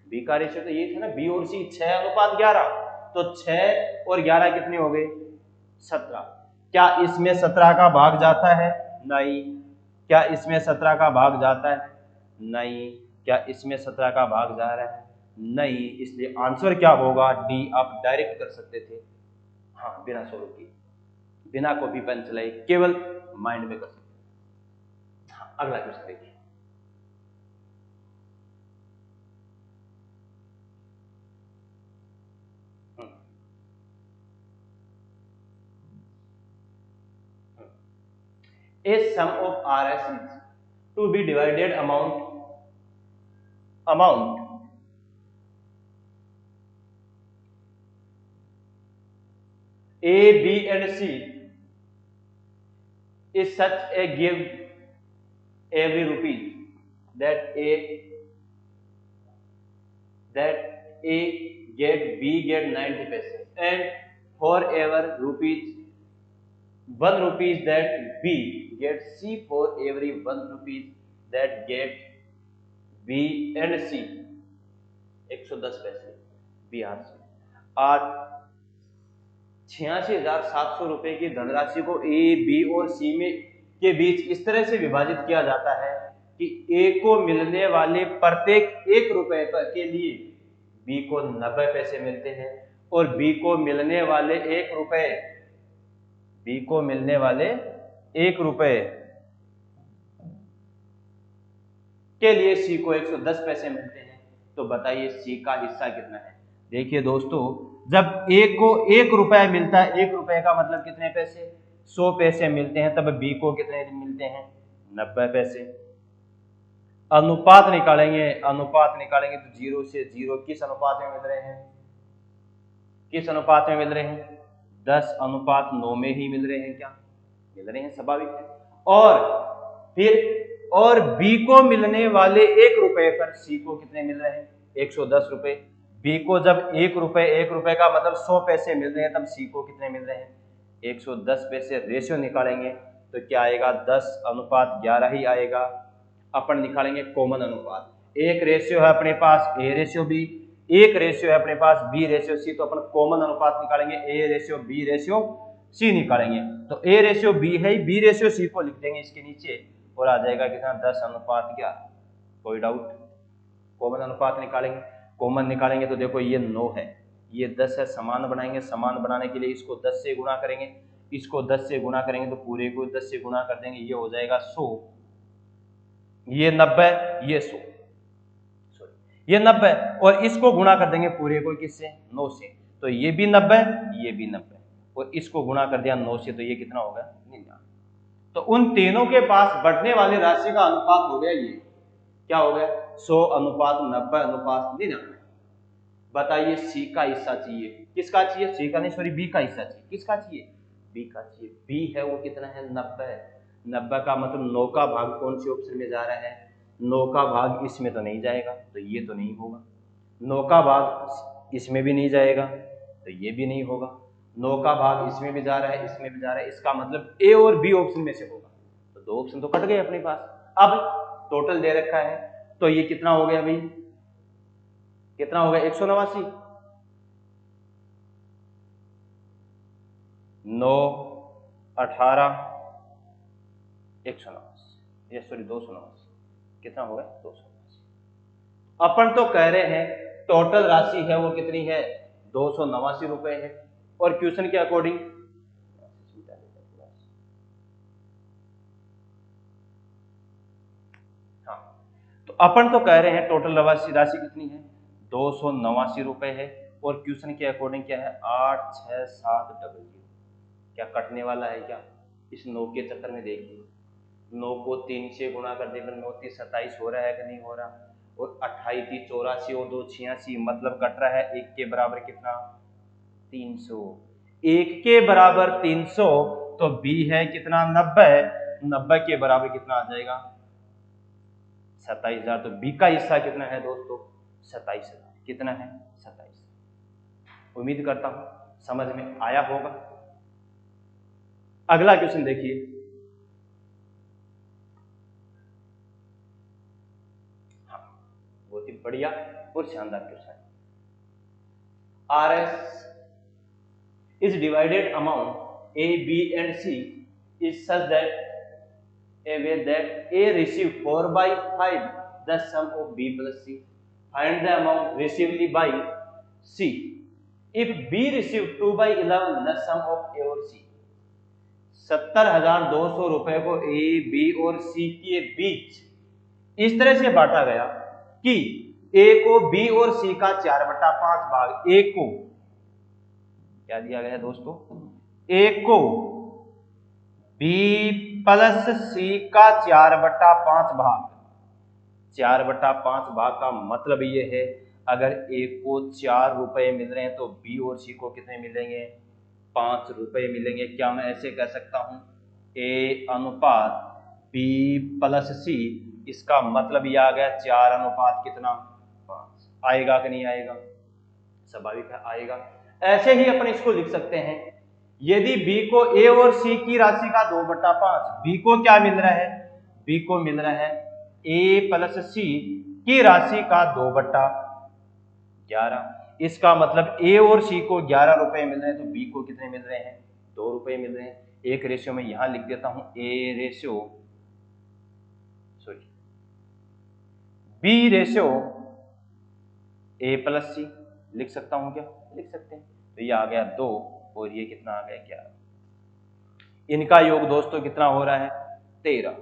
बी का रेशियो तो यही था ना, बी और सी 6:11, तो 6 और 11 कितने हो गए 17। क्या इसमें 17 का भाग जाता है नहीं, क्या इसमें 17 का भाग जाता है नहीं, क्या इसमें 17 का भाग जा रहा है नहीं, इसलिए आंसर क्या होगा डी। आप डायरेक्ट कर सकते थे, हाँ बिना सोल्व किए, बिना कॉपी पेन चलाए, केवल माइंड में कर सकते। हाँ, अगला क्वेश्चन देखिए। A sum of RS is to be divided amount A, B and C is such a give every rupees that A get B get 90 paise, and for every rupees 1 rupees that B get C, for every 1 rupees that get B and C 110 पैसे बिहार से। आज 86,700 रुपए की धनराशि को ए, बी और सी में के बीच इस तरह से विभाजित किया जाता है कि ए को मिलने वाले प्रत्येक 1 रुपए के लिए बी को 90 पैसे मिलते हैं, और बी को मिलने वाले 1 रुपए के लिए सी को 110 पैसे मिलते हैं। तो बताइए सी का हिस्सा कितना है। देखिए दोस्तों, जब ए को 1 रुपया मिलता है, 1 रुपए का मतलब कितने पैसे, 100 पैसे मिलते हैं, तब बी को कितने मिलते हैं, 90 पैसे। अनुपात निकालेंगे तो 0 से 0 किस अनुपात में मिल रहे हैं, 10:9 में ही मिल रहे हैं, क्या मिल रहे हैं, स्वाभाविक है। और बी को मिलने वाले 1 रुपए पर सी को कितने मिल रहे हैं, 110 रुपए। बी को जब 1 रुपए का मतलब 100 पैसे मिल रहे हैं, तब सी को कितने मिल रहे हैं, 110 पैसे। रेशियो निकालेंगे तो क्या आएगा, 10:11 ही आएगा। अपन निकालेंगे कॉमन अनुपात। एक रेशियो है अपने पास ए रेशियो बी, एक रेशियो है अपने पास बी रेशियो सी, तो अपन कॉमन अनुपात निकालेंगे A ratio B ratio C निकालेंगे। तो ए रेशियो बी है, बी रेशियो सी को लिख देंगे इसके नीचे, और आ जाएगा कितना, 10:11। कोई डाउट, कॉमन अनुपात निकालेंगे। कॉमन निकालेंगे तो देखो ये 9 है, ये 10 है, समान बनाएंगे। समान बनाने के लिए इसको 10 से गुणा करेंगे, इसको 10 से गुणा करेंगे तो पूरे को 10 से गुणा कर देंगे, ये हो जाएगा 100, ये 90, ये 100, ये 90, और इसको गुणा कर देंगे पूरे को किससे, 9 से, तो ये भी 90, ये भी 90, और इसको गुणा कर दिया 9 से, तो ये कितना होगा, 99। तो उन तीनों के पास बढ़ने वाली राशि का अनुपात हो गया, ये क्या हो गया, 100:90:99। बताइए सी का हिस्सा चाहिए, किसका चाहिए, सी का नहीं, सॉरी बी का हिस्सा चाहिए, किसका चाहिए, बी का चाहिए। बी है वो कितना है, 90। 90 का मतलब 9 का भाग कौन से ऑप्शन में जा रहा है, 9 का भाग इसमें तो नहीं जाएगा, तो ये तो नहीं होगा। 9 का भाग इसमें भी नहीं जाएगा, तो ये भी नहीं होगा। 9 का भाग इसमें भी जा रहा है, इसमें भी जा रहा है, इसका मतलब ए और बी ऑप्शन में से होगा। तो 2 ऑप्शन तो कट गए अपने पास। अब टोटल दे रखा है, तो ये कितना हो गया भाई, कितना हो गया, 189, 9, 18, 189, ये सॉरी 289, कितना हो गया, 289। अपन तो कह रहे हैं टोटल राशि है वो कितनी है, 289 रुपए है, और क्वेश्चन के अकॉर्डिंग तो अपन तो कह रहे हैं टोटल राशि कितनी है, 289 रुपए है, और क्वेश्चन के अकॉर्डिंग क्या है, 86700। क्या कटने वाला है क्या, इस 9 के चक्कर में देखिए, 9 को 3 से गुणा कर देकर 9 3 27 हो रहा है कि नहीं हो रहा, और 28 3 84 और 2 86, मतलब कट रहा है 1 के बराबर कितना, 300। 1 के बराबर 300, तो बी है कितना, 90, 90 के बराबर कितना आ जाएगा, 27,000। तो बी का हिस्सा कितना है दोस्तों, 27,000। कितना है, 27। उम्मीद करता हूं समझ में आया होगा। अगला क्वेश्चन देखिए, हाँ बहुत ही बढ़िया और शानदार क्वेश्चन है। RS is divided among A, B and C is such that a way that A received 4/5 the sum of B plus C. Find the amount received by C. If B received 2/11 the sum of A or C. 70,200 रुपए को ए, बी और सी के बीच इस तरह से बांटा गया कि ए को बी और सी का 4/5 भाग, ए को क्या दिया गया है दोस्तों, ए को बी प्लस सी का 4/5 भाग। 4/5 भाग का मतलब ये है, अगर ए को 4 रुपए मिल रहे हैं तो बी और सी को कितने मिलेंगे, 5 रुपए मिलेंगे। क्या मैं ऐसे कह सकता हूं, ए अनुपात B प्लस C, इसका मतलब ये आ गया 4 अनुपात कितना 5। आएगा कि नहीं आएगा? स्वाभाविक है आएगा। ऐसे ही अपन इसको लिख सकते हैं, यदि B को A और C की राशि का 2/5, B को क्या मिल रहा है? B को मिल रहा है A प्लस C की राशि का 2/11। इसका मतलब A और C को 11 रुपए मिल रहे हैं, तो B को कितने मिल रहे हैं? 2 रुपए मिल रहे हैं। एक रेशियो में यहां लिख देता हूं B ratio A plus C लिख सकता हूं क्या? लिख सकते हैं। तो ये आ गया 2 और ये कितना आ गया 11। इनका योग दोस्तों कितना हो रहा है? 13।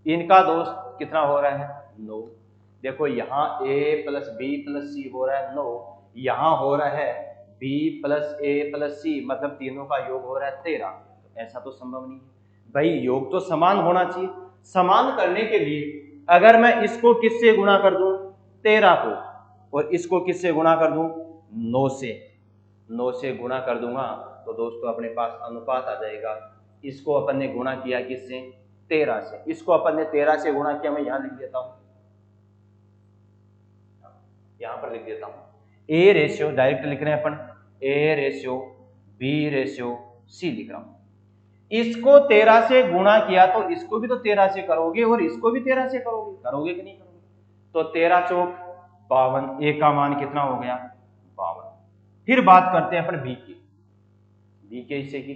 इनका दोस्त कितना हो रहा है? 9। देखो यहाँ A plus B plus C हो रहा है 9, यहाँ हो रहा है B plus A plus C, मतलब तीनों का योग हो रहा है 13। तो ऐसा तो संभव नहीं है भाई, योग तो समान होना चाहिए। समान करने के लिए अगर मैं इसको किससे गुणा कर दूं? 13 को, और इसको किससे गुणा कर दूं? 9 से। 9 से गुणा कर दूंगा तो दोस्तों अपने पास अनुपात आ जाएगा। इसको अपन ने गुणा किया किससे? 13 से। इसको अपन ने 13 से गुणा किया, मैं यहां लिख देता हूं, यहां पर लिख देता हूं A रेशियो, डायरेक्ट लिख रहे हैं अपन, A ratio B ratio C लिख रहा हूं। इसको 13 से गुणा किया तो इसको भी तो 13 से करोगे और इसको भी 13 से करोगे कि नहीं करोगे? तो 13 चौक 52, A का मान कितना हो गया? 52। फिर बात करते हैं अपन B की, B के हिस्से की।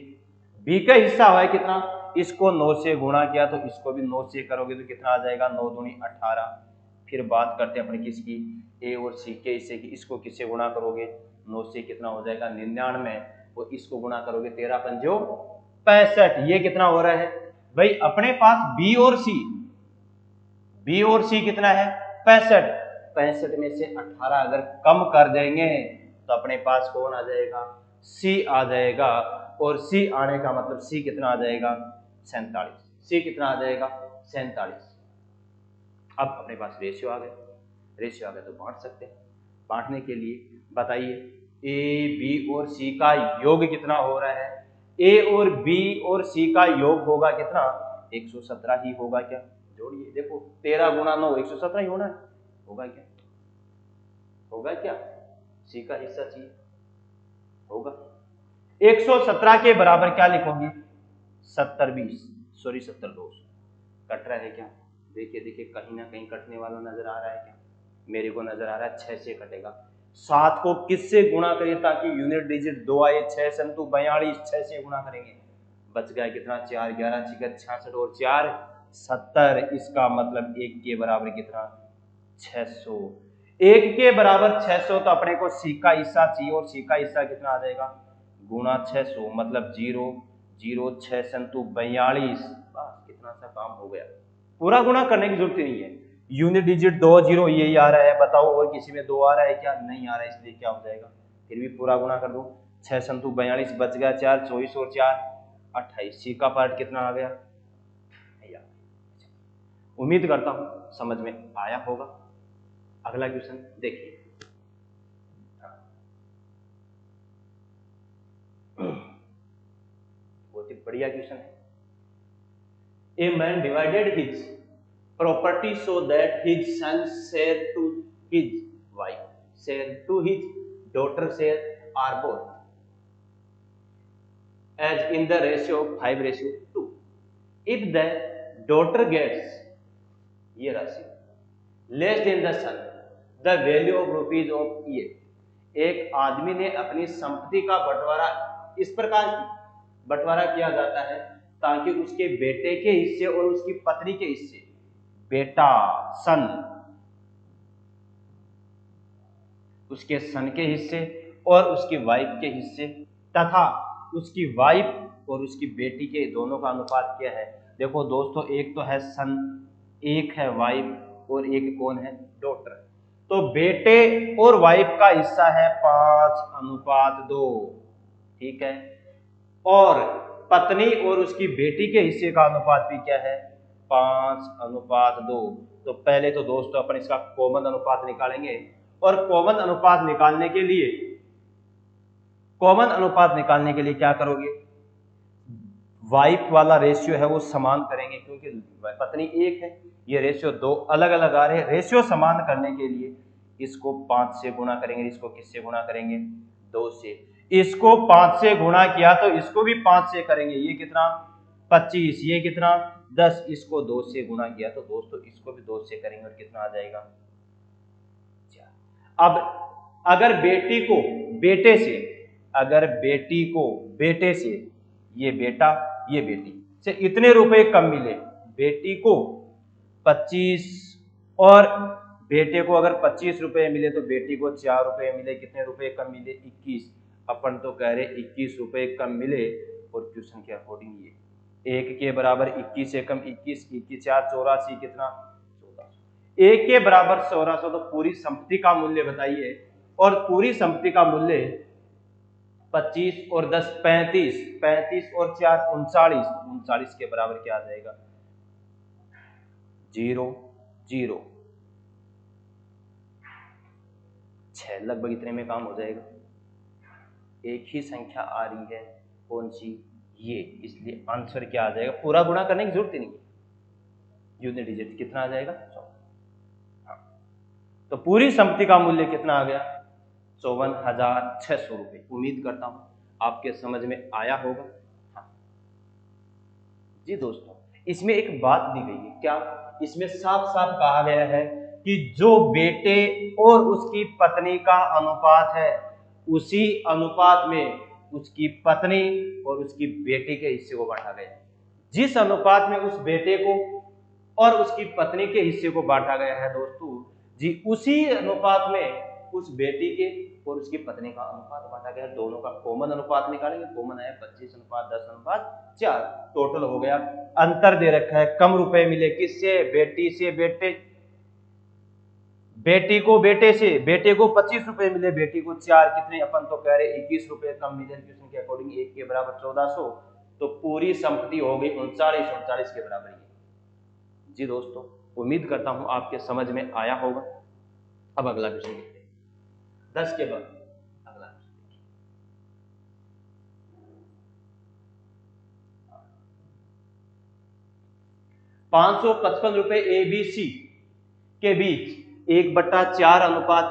B का हिस्सा हुआ है कितना? इसको 9 से गुणा किया तो इसको भी 9 से करोगे तो कितना आ जाएगा? 9 दूनी 18। फिर बात करते हैं अपन किसकी? A और C के हिस्से की। इसको किससे गुणा करोगे? 9 से कितना हो जाएगा? 99, और इसको गुणा करोगे 13 पंजो 65। ये कितना हो रहा है भाई? अपने पास B और C कितना है? 65। 65 में से 18 अगर कम कर देंगे तो अपने पास कौन आ जाएगा? C आ जाएगा। और C आने का मतलब C कितना आ जाएगा? 47। C कितना आ जाएगा? 47। अब अपने पास रेशियो आ गए, तो बांट सकते हैं। बांटने के लिए बताइए A, B और C का योग कितना हो रहा है? A और B और C का योग होगा कितना? 117 ही होगा क्या? जोड़िए, देखो 13 गुणा 9 117 ही होना है। होगा क्या? होगा क्या? C का हिस्सा चाहिए, होगा। 117 के बराबर क्या लिखोगे? 70 20, सॉरी 70 2। कट रहा है क्या? देखिए कहीं ना कहीं कटने वाला नजर आ रहा है क्या? मेरे को नजर आ रहा है 6 से कटेगा। 7 को किससे गुणा करें ताकि यूनिट डिजिट 2 आए? 6 संतु 42, 6 से गुणा करेंगे, बच गया कितना? 4 11 6 66 और 4 70। इसका मतलब 1 के बराबर कितना? 600। 1 के बराबर 600, तो अपने को C का हिस्सा चाहिए, और C का हिस्सा कितना आ जाएगा? गुणा 600, मतलब 0 0 6 संतु 42। बस कितना सा काम हो गया। पूरा गुणा करने की जरूरत नहीं है। यूनिट डिजिट 2 0 यही आ रहा है, बताओ और किसी में 2 आ रहा है क्या? नहीं आ रहा है, इसलिए क्या हो जाएगा? फिर भी पूरा गुणा कर दो। 6 संतु 42, बच गया 4 24 और 4 28। C का पार्ट कितना आ गया? उम्मीद करता हूं समझ में आया होगा। अगला क्वेश्चन देखिए, बहुत ही बढ़िया क्वेश्चन है। A man divided his property so that his son share to his wife, share to his daughter share are both as in the ratio of 5:2. If the daughter gets ये राशि less than the son, the value of rupees of ये, एक आदमी ने अपनी संपत्ति का बंटवारा इस प्रकार बंटवारा किया जाता है ताकि उसके बेटे के हिस्से और उसकी पत्नी के हिस्से, बेटा सन, उसके सन के हिस्से और उसकी वाइफ के हिस्से, तथा उसकी वाइफ और उसकी बेटी के दोनों का अनुपात क्या है? देखो दोस्तों, एक तो है सन, एक है वाइफ और एक कौन है? डॉटर। तो बेटे और वाइफ का हिस्सा है 5:2, ठीक है। और पत्नी और उसकी बेटी के हिस्से का अनुपात भी क्या है? 5:2। तो पहले तो दोस्तों अपन इसका कॉमन अनुपात निकालेंगे, और कॉमन अनुपात निकालने के लिए क्या करोगे? वाइफ वाला रेशियो है वो समान करेंगे, क्योंकि पत्नी एक है, ये रेशियो दो अलग अलग आ रहे हैं। रेशियो समान करने के लिए इसको 5 से गुणा करेंगे, इसको किससे गुणा करेंगे? 2 से। इसको 5 से गुणा किया तो इसको भी 5 से करेंगे, ये कितना? 25, ये कितना? 10। इसको 2 से गुणा किया तो दोस्तों इसको भी 2 से करेंगे और कितना आ जाएगा? 4। अब अगर बेटी को बेटे से, अगर बेटी को बेटे से, ये बेटा ये बेटी से इतने रुपए कम मिले, बेटी को 25 और बेटे को अगर 25 रुपए मिले तो बेटी को 4 रुपए मिले, कितने रुपए कम मिले? 21। अपन तो कह रहे 21 रुपए कम मिले, और क्वेश्चन के अकॉर्डिंग ये 1 के बराबर 21 से कम 21, 21 4 84, कितना? 1400। 1 के बराबर 1400, तो पूरी संपत्ति का मूल्य बताइए। और पूरी संपत्ति का मूल्य 25 और 10 35, 35 और 4 39, 39 के बराबर क्या आ जाएगा? 0 0 6, लगभग इतने में काम हो जाएगा। एक ही संख्या आ रही है, कौन सी? ये, इसलिए आंसर क्या आ जाएगा? पूरा गुणा करने की जरूरत ही नहीं, यूनिट डिजिट कितना आ जाएगा? 54। हाँ, तो पूरी संपत्ति का मूल्य कितना आ गया? 54,600 रुपए। उम्मीद करता हूं आपके समझ में आया होगा। हाँ जी दोस्तों, इसमें एक बात दी गई है, क्या? इसमें साफ साफ कहा गया है कि जो बेटे और उसकी पत्नी का अनुपात है, उसी अनुपात में उसकी पत्नी और उसकी बेटी के हिस्से को बांटा गया है। जिस अनुपात में उस बेटे को और उसकी पत्नी के हिस्से को बांटा गया है दोस्तों जी, उसी अनुपात में उस बेटी के और उसकी पत्नी का अनुपात बांटा गया है। दोनों का कॉमन अनुपात निकालेंगे, कॉमन है 25:10:4, टोटल हो गया। अंतर दे रखा है, कम रुपए मिले किससे? बेटी से बेटे, बेटी को बेटे से, बेटे को 25 रुपए मिले, बेटी को 4, कितने? अपन तो कह रहे 21 रुपए कम मिले, क्वेश्चन के अकॉर्डिंग 1 के बराबर 1400, तो पूरी संपत्ति हो गई 39 के बराबर। जी दोस्तों, उम्मीद करता हूं आपके समझ में आया होगा। अब अगला क्वेश्चन देखते हैं, 10 के बाद अगला क्वेश्चन। 555 रुपए ABC के बीच 1/4 अनुपात